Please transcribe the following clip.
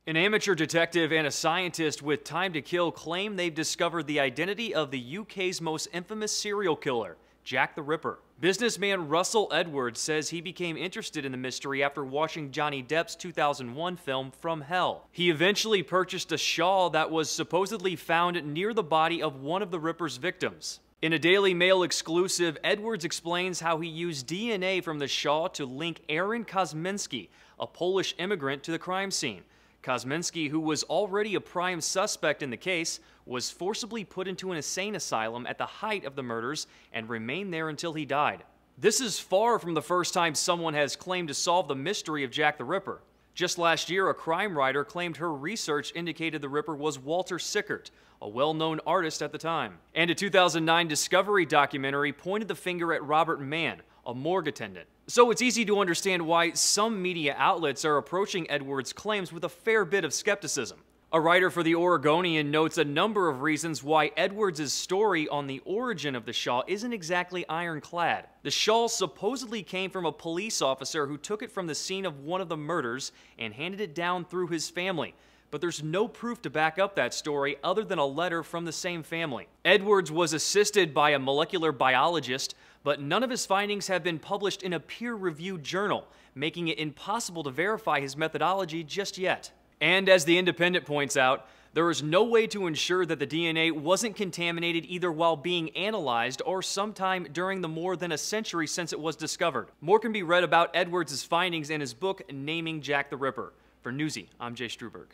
An amateur detective and a scientist with time to kill claim they've discovered the identity of the UK's most infamous serial killer, Jack the Ripper. Businessman Russell Edwards says he became interested in the mystery after watching Johnny Depp's 2001 film From Hell. He eventually purchased a shawl that was supposedly found near the body of one of the Ripper's victims. In a Daily Mail exclusive, Edwards explains how he used DNA from the shawl to link Aaron Kosminski, a Polish immigrant, to the crime scene. Kosminski, who was already a prime suspect in the case, was forcibly put into an insane asylum at the height of the murders and remained there until he died. This is far from the first time someone has claimed to solve the mystery of Jack the Ripper. Just last year, a crime writer claimed her research indicated the Ripper was Walter Sickert, a well-known artist at the time. And a 2009 Discovery documentary pointed the finger at Robert Mann, a morgue attendant. So it's easy to understand why some media outlets are approaching Edwards' claims with a fair bit of skepticism. A writer for the Oregonian notes a number of reasons why Edwards' story on the origin of the shawl isn't exactly ironclad. The shawl supposedly came from a police officer who took it from the scene of one of the murders and handed it down through his family. But there's no proof to back up that story other than a letter from the same family. Edwards was assisted by a molecular biologist, but none of his findings have been published in a peer-reviewed journal, making it impossible to verify his methodology just yet. And as The Independent points out, there is no way to ensure that the DNA wasn't contaminated either while being analyzed or sometime during the more than a century since it was discovered. More can be read about Edwards' findings in his book, Naming Jack the Ripper. For Newsy, I'm Jay Struberg.